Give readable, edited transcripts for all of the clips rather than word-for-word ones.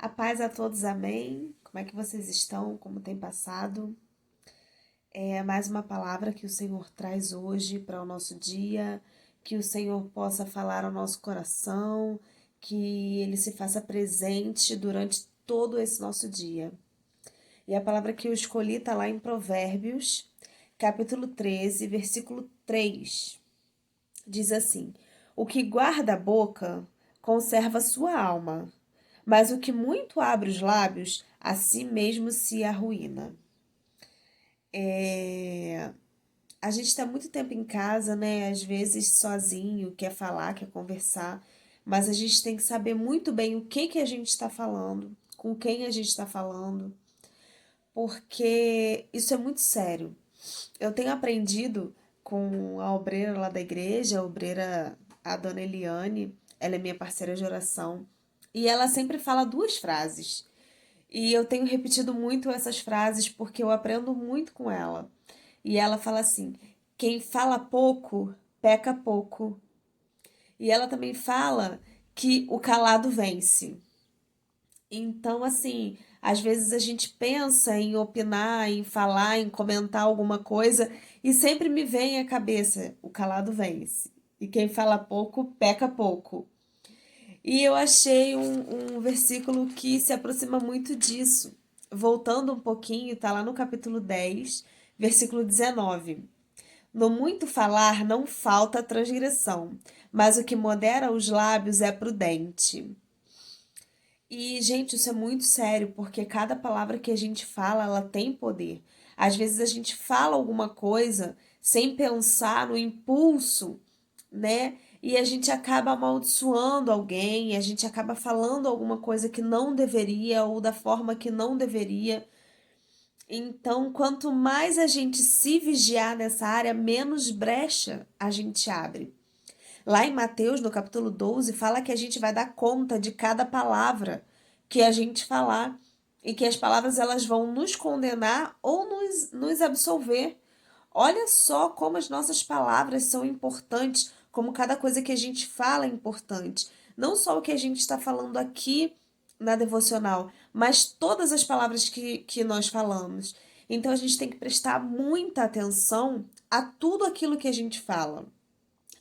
A paz a todos, amém. Como é que vocês estão? Como tem passado? É mais uma palavra que o Senhor traz hoje para o nosso dia, que o Senhor possa falar ao nosso coração, que Ele se faça presente durante todo esse nosso dia. E a palavra que eu escolhi está lá em Provérbios, capítulo 13, versículo 3. Diz assim: O que guarda a boca conserva sua alma, mas o que muito abre os lábios, a si mesmo se arruína. A gente está muito tempo em casa, né? Às vezes sozinho, quer falar, quer conversar, mas a gente tem que saber muito bem o que a gente está falando, com quem a gente está falando, porque isso é muito sério. Eu tenho aprendido com a obreira lá da igreja, a obreira, a dona Eliane, ela é minha parceira de oração, e ela sempre fala duas frases. E eu tenho repetido muito essas frases porque eu aprendo muito com ela. E ela fala assim: quem fala pouco, peca pouco. E ela também fala que o calado vence. Então, assim, às vezes a gente pensa em opinar, em falar, em comentar alguma coisa e sempre me vem à cabeça: o calado vence. E quem fala pouco, peca pouco. E eu achei um versículo que se aproxima muito disso. Voltando um pouquinho, está lá no capítulo 10, versículo 19. No muito falar não falta transgressão, mas o que modera os lábios é prudente. E, gente, isso é muito sério, porque cada palavra que a gente fala, ela tem poder. Às vezes a gente fala alguma coisa sem pensar no impulso, né? E a gente acaba amaldiçoando alguém, a gente acaba falando alguma coisa que não deveria ou da forma que não deveria. Então, quanto mais a gente se vigiar nessa área, menos brecha a gente abre. Lá em Mateus, no capítulo 12, fala que a gente vai dar conta de cada palavra que a gente falar e que as palavras elas vão nos condenar ou nos absolver. Olha só como as nossas palavras são importantes, como cada coisa que a gente fala é importante. Não só o que a gente está falando aqui na devocional, mas todas as palavras que nós falamos. Então a gente tem que prestar muita atenção a tudo aquilo que a gente fala.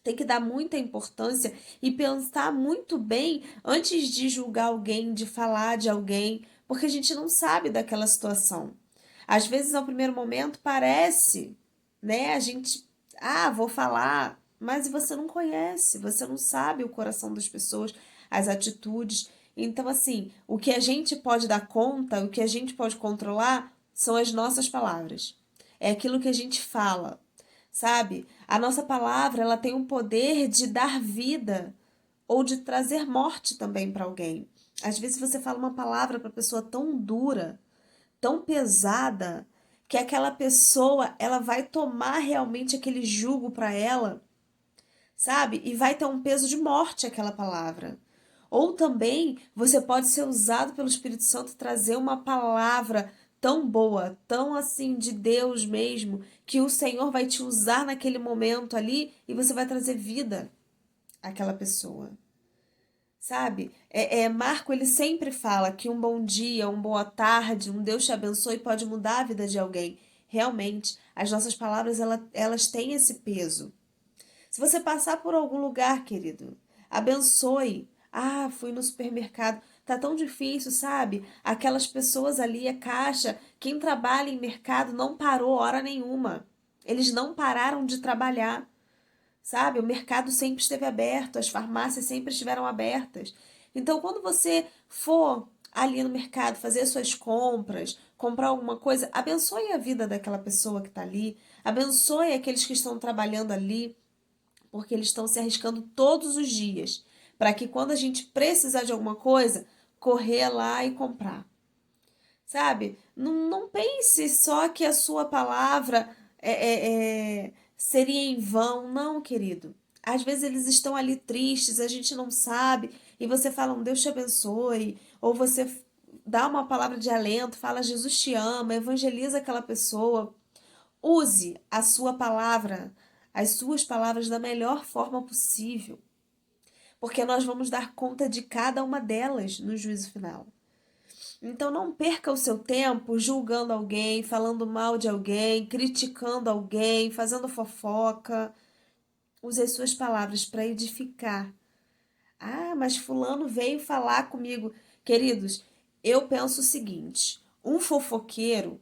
Tem que dar muita importância e pensar muito bem antes de julgar alguém, de falar de alguém, porque a gente não sabe daquela situação. Às vezes, ao primeiro momento, parece, né? A gente, vou falar, mas você não conhece, você não sabe o coração das pessoas, as atitudes. Então, assim, o que a gente pode dar conta, o que a gente pode controlar são as nossas palavras. É aquilo que a gente fala, sabe? A nossa palavra, ela tem o poder de dar vida ou de trazer morte também para alguém. Às vezes você fala uma palavra para a pessoa tão dura, tão pesada, que aquela pessoa, ela vai tomar realmente aquele jugo para ela, sabe? E vai ter um peso de morte aquela palavra. Ou também você pode ser usado pelo Espírito Santo e trazer uma palavra tão boa, tão assim de Deus mesmo, que o Senhor vai te usar naquele momento ali e você vai trazer vida àquela pessoa. Sabe? Marco, ele sempre fala que um bom dia, uma boa tarde, um Deus te abençoe pode mudar a vida de alguém. Realmente, as nossas palavras, elas têm esse peso. Se você passar por algum lugar, querido, abençoe. Fui no supermercado. Tá tão difícil, sabe? Aquelas pessoas ali, a caixa, quem trabalha em mercado não parou hora nenhuma. Eles não pararam de trabalhar, sabe? O mercado sempre esteve aberto, as farmácias sempre estiveram abertas. Então, quando você for ali no mercado fazer suas compras, comprar alguma coisa, abençoe a vida daquela pessoa que está ali, abençoe aqueles que estão trabalhando ali, porque eles estão se arriscando todos os dias, para que quando a gente precisar de alguma coisa, correr lá e comprar. Sabe? Não pense só que a sua palavra seria em vão. Não, querido. Às vezes eles estão ali tristes, a gente não sabe, e você fala um Deus te abençoe, ou você dá uma palavra de alento, fala Jesus te ama, evangeliza aquela pessoa. Use a sua palavra, as suas palavras da melhor forma possível, porque nós vamos dar conta de cada uma delas no juízo final. Então não perca o seu tempo julgando alguém, falando mal de alguém, criticando alguém, fazendo fofoca. Use as suas palavras para edificar. Ah, mas fulano veio falar comigo. Queridos, eu penso o seguinte: um fofoqueiro,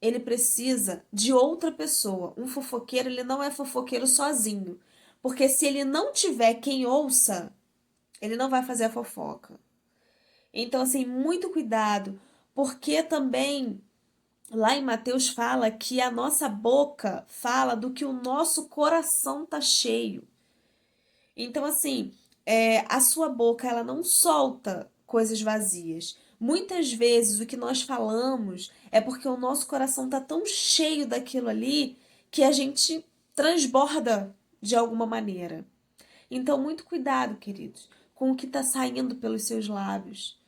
ele precisa de outra pessoa. Um fofoqueiro, ele não é fofoqueiro sozinho. Porque se ele não tiver quem ouça, ele não vai fazer a fofoca. Então, assim, muito cuidado, porque também lá em Mateus fala que a nossa boca fala do que o nosso coração tá cheio. Então, assim, a sua boca, ela não solta coisas vazias. Muitas vezes o que nós falamos é porque o nosso coração tá tão cheio daquilo ali que a gente transborda de alguma maneira. Então, muito cuidado, queridos, com o que está saindo pelos seus lábios,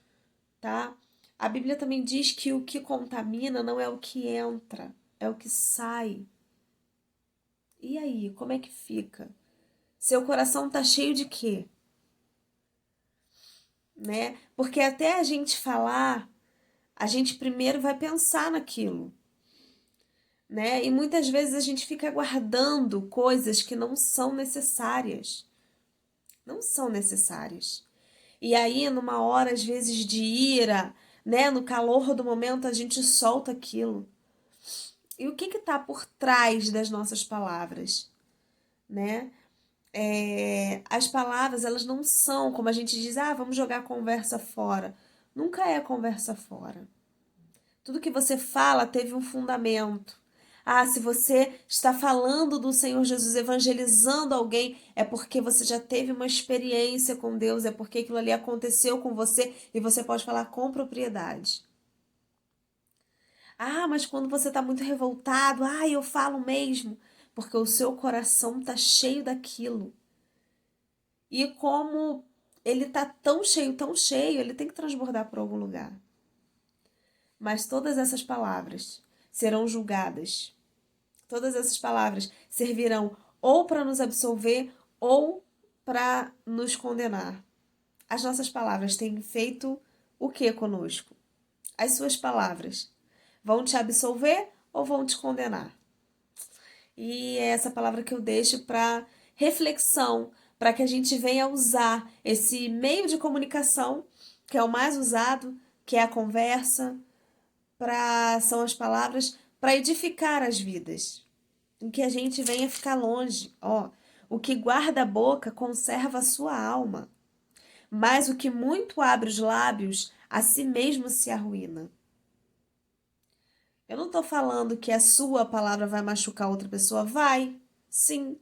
tá? A Bíblia também diz que o que contamina não é o que entra, é o que sai. E aí, como é que fica? Seu coração tá cheio de quê? Né? Porque até a gente falar, a gente primeiro vai pensar naquilo, né? E muitas vezes a gente fica guardando coisas que não são necessárias. Não são necessárias. E aí, numa hora, às vezes, de ira, né? No calor do momento, a gente solta aquilo. E o que está por trás das nossas palavras, né? As palavras, elas não são, como a gente diz, vamos jogar a conversa fora. Nunca é conversa fora. Tudo que você fala teve um fundamento. Se você está falando do Senhor Jesus, evangelizando alguém, é porque você já teve uma experiência com Deus, é porque aquilo ali aconteceu com você e você pode falar com propriedade. Mas quando você está muito revoltado, eu falo mesmo, porque o seu coração está cheio daquilo. E como ele está tão cheio, ele tem que transbordar por algum lugar. Mas todas essas palavras serão julgadas. Todas essas palavras servirão ou para nos absolver ou para nos condenar. As nossas palavras têm feito o que conosco? As suas palavras vão te absolver ou vão te condenar? E é essa palavra que eu deixo para reflexão, para que a gente venha usar esse meio de comunicação, que é o mais usado, que é a conversa, são as palavras, para edificar as vidas. Em que a gente venha ficar longe. O que guarda a boca conserva a sua alma, mas o que muito abre os lábios, a si mesmo se arruína. Eu não estou falando que a sua palavra vai machucar outra pessoa. Vai, sim.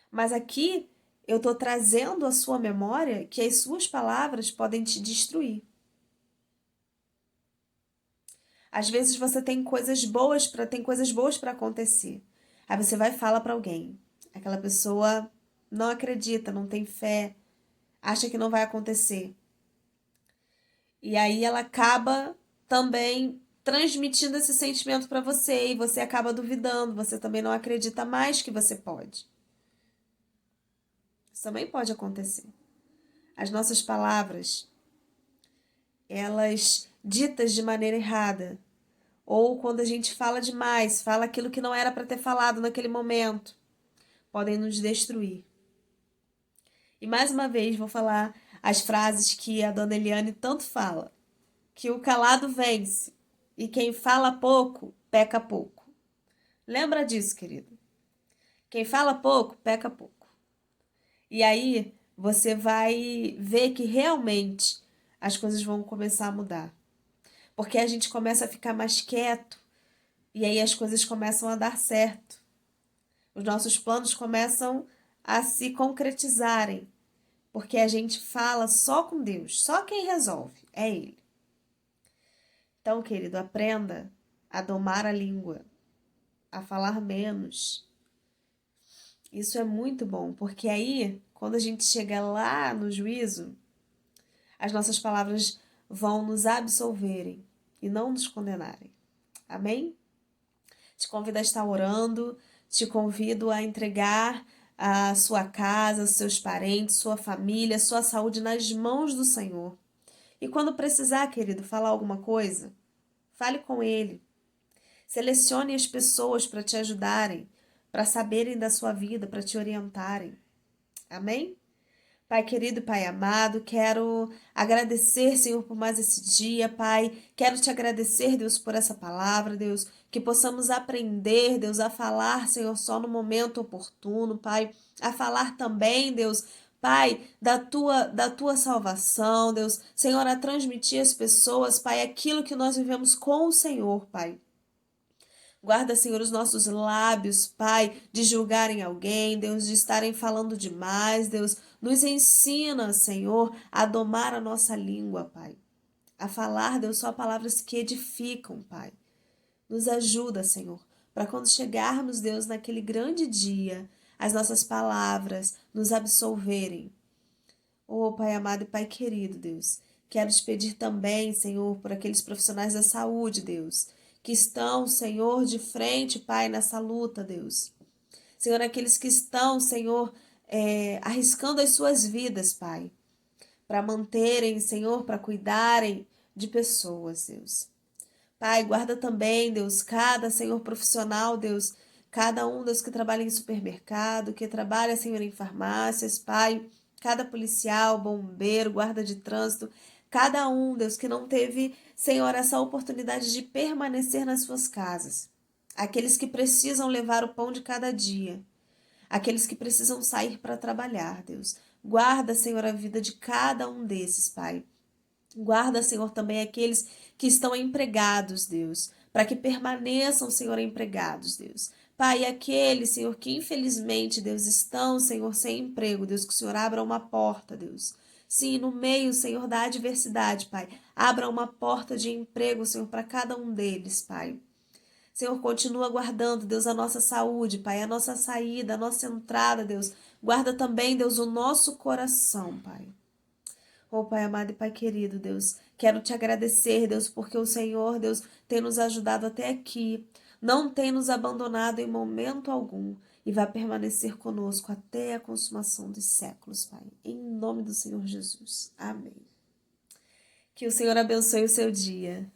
Mas aqui eu estou trazendo à sua memória que as suas palavras podem te destruir. Às vezes você tem coisas boas para acontecer. Aí você vai e fala para alguém. Aquela pessoa não acredita, não tem fé, acha que não vai acontecer. E aí ela acaba também transmitindo esse sentimento para você e você acaba duvidando, você também não acredita mais que você pode. Isso também pode acontecer. As nossas palavras, elas ditas de maneira errada, ou quando a gente fala demais, fala aquilo que não era para ter falado naquele momento, podem nos destruir. E mais uma vez vou falar as frases que a dona Eliane tanto fala, que o calado vence e quem fala pouco, peca pouco. Lembra disso, querido? Quem fala pouco, peca pouco. E aí você vai ver que realmente as coisas vão começar a mudar. Porque a gente começa a ficar mais quieto e aí as coisas começam a dar certo. Os nossos planos começam a se concretizarem. Porque a gente fala só com Deus. Só quem resolve é Ele. Então, querido, aprenda a domar a língua, a falar menos. Isso é muito bom, porque aí, quando a gente chega lá no juízo, as nossas palavras vão nos absolverem e não nos condenarem. Amém? Te convido a estar orando, te convido a entregar a sua casa, seus parentes, sua família, sua saúde nas mãos do Senhor. E quando precisar, querido, falar alguma coisa, fale com Ele. Selecione as pessoas para te ajudarem, para saberem da sua vida, para te orientarem. Amém? Pai querido, Pai amado, quero agradecer, Senhor, por mais esse dia, Pai. Quero te agradecer, Deus, por essa palavra, Deus, que possamos aprender, Deus, a falar, Senhor, só no momento oportuno, Pai. A falar também, Deus, Pai, da tua salvação, Deus. Senhor, a transmitir às pessoas, Pai, aquilo que nós vivemos com o Senhor, Pai. Guarda, Senhor, os nossos lábios, Pai, de julgarem alguém, Deus, de estarem falando demais, Deus. Nos ensina, Senhor, a domar a nossa língua, Pai. A falar, Deus, só palavras que edificam, Pai. Nos ajuda, Senhor, para quando chegarmos, Deus, naquele grande dia, as nossas palavras nos absolverem. Oh, Pai amado e Pai querido, Deus, quero te pedir também, Senhor, por aqueles profissionais da saúde, Deus, que estão, Senhor, de frente, Pai, nessa luta, Deus. Senhor, aqueles que estão, Senhor, arriscando as suas vidas, Pai, para manterem, Senhor, para cuidarem de pessoas, Deus. Pai, guarda também, Deus, cada, Senhor, profissional, Deus, cada um, Deus, que trabalha em supermercado, que trabalha, Senhor, em farmácias, Pai, cada policial, bombeiro, guarda de trânsito, cada um, Deus, que não teve, Senhor, essa oportunidade de permanecer nas suas casas. Aqueles que precisam levar o pão de cada dia. Aqueles que precisam sair para trabalhar, Deus. Guarda, Senhor, a vida de cada um desses, Pai. Guarda, Senhor, também aqueles que estão empregados, Deus, para que permaneçam, Senhor, empregados, Deus. Pai, aqueles, Senhor, que infelizmente, Deus, estão, Senhor, sem emprego, Deus, que o Senhor abra uma porta, Deus. Sim, no meio, Senhor, da adversidade, Pai, abra uma porta de emprego, Senhor, para cada um deles, Pai. Senhor, continua guardando, Deus, a nossa saúde, Pai, a nossa saída, a nossa entrada, Deus. Guarda também, Deus, o nosso coração, Pai. Oh, Pai amado e Pai querido, Deus, quero te agradecer, Deus, porque o Senhor, Deus, tem nos ajudado até aqui, não tem nos abandonado em momento algum e vai permanecer conosco até a consumação dos séculos, Pai. Em nome do Senhor Jesus. Amém. Que o Senhor abençoe o seu dia.